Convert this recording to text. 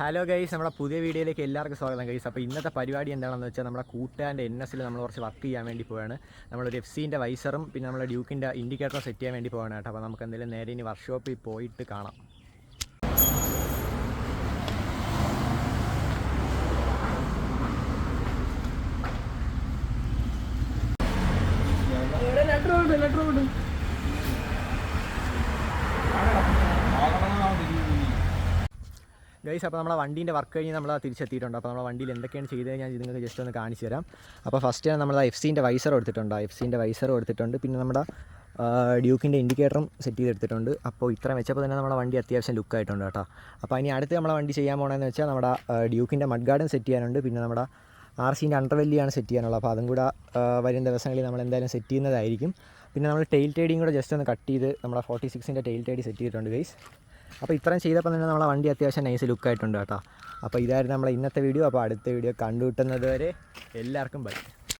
Hello guys, നമ്മുടെ പുതിയ വീഡിയോയിലേക്ക് എല്ലാവർക്കും സ്വാഗതം ഗൈസ്. അപ്പോൾ ഇന്നത്തെ പരിപാടി എന്താണെന്ന് വെച്ചാൽ നമ്മുടെ കൂട്ടുകാരൻ്റെ NS നമ്മൾ കുറച്ച് വർക്ക് ചെയ്യാൻ വേണ്ടി പോവാണ്. നമ്മളൊരു FC-ൻ്റെ വൈസറും പിന്നെ നമ്മുടെ ഡ്യൂക്കിൻ്റെ ഇൻഡിക്കേറ്ററും സെറ്റ് ചെയ്യാൻ വേണ്ടി പോവാണ് കേട്ടോ. അപ്പോൾ നമുക്ക് എന്തെങ്കിലും നേരെ ഇനി വർക്ക്ഷോപ്പിൽ പോയിട്ട് കാണാം. ഗൈസ്, അപ്പോൾ നമ്മളെ വണ്ടീൻ്റെ വർക്ക് കഴിഞ്ഞ് നമ്മൾ തിരിച്ചെത്തിയിട്ടുണ്ട്. അപ്പോൾ നമ്മുടെ വണ്ടിയിൽ എന്തൊക്കെയാണ് ചെയ്തത് ഞാൻ നിങ്ങൾക്ക് ജസ്റ്റ് ഒന്ന് കാണിച്ചു തരാം. അപ്പോൾ ഫസ്റ്റ് നമ്മൾ FC-ൻ്റെ വൈസർ എടുത്തിട്ടുണ്ട്. FC-ൻ്റെ വൈസർ എടുത്തിട്ടുണ്ട്. പിന്നെ നമ്മുടെ ഡ്യൂക്കിൻ്റെ ഇൻഡിക്കേറ്ററും സെറ്റ് ചെയ്തെടുത്തിട്ടുണ്ട്. അപ്പോൾ ഇത്രയും വെച്ചപ്പോൾ തന്നെ നമ്മുടെ വണ്ടി അത്യാവശ്യം ലുക്കായിട്ടുണ്ട് കേട്ടോ. അപ്പോൾ ഇനി അടുത്ത് നമ്മളെ വണ്ടി ചെയ്യാൻ പോകണമെന്ന് വെച്ചാൽ നമ്മുടെ ഡ്യൂക്കിൻ്റെ മഡ് ഗാർഡും സെറ്റ് ചെയ്യാനുണ്ട്. പിന്നെ നമ്മുടെ RC-ൻ്റെ അണ്ടർവെല്ലിയാണ് സെറ്റ് ചെയ്യാനുള്ളത്. അപ്പോൾ അതും കൂടെ വരും ദിവസങ്ങളിൽ നമ്മൾ എന്തായാലും സെറ്റ് ചെയ്യുന്നതായിരിക്കും. പിന്നെ നമ്മൾ ടെയിൽ ടൈഡിയും കൂടെ ജസ്റ്റ് ഒന്ന് കട്ട് ചെയ്ത് നമ്മുടെ 46-ൻ്റെ ടെയിൽ ടൈഡി സെറ്റ് ചെയ്തിട്ടുണ്ട് ഗൈസ്. അപ്പോൾ ഇത്രയും ചെയ്തപ്പോൾ തന്നെ നമ്മളെ വണ്ടി അത്യാവശ്യം നൈസ് ലുക്കായിട്ടുണ്ട് കേട്ടോ. അപ്പോൾ ഇതായിരുന്നു നമ്മളെ ഇന്നത്തെ വീഡിയോ. അപ്പോൾ അടുത്ത വീഡിയോ കണ്ടുകിട്ടുന്നത് വരെ എല്ലാവർക്കും ബൈ.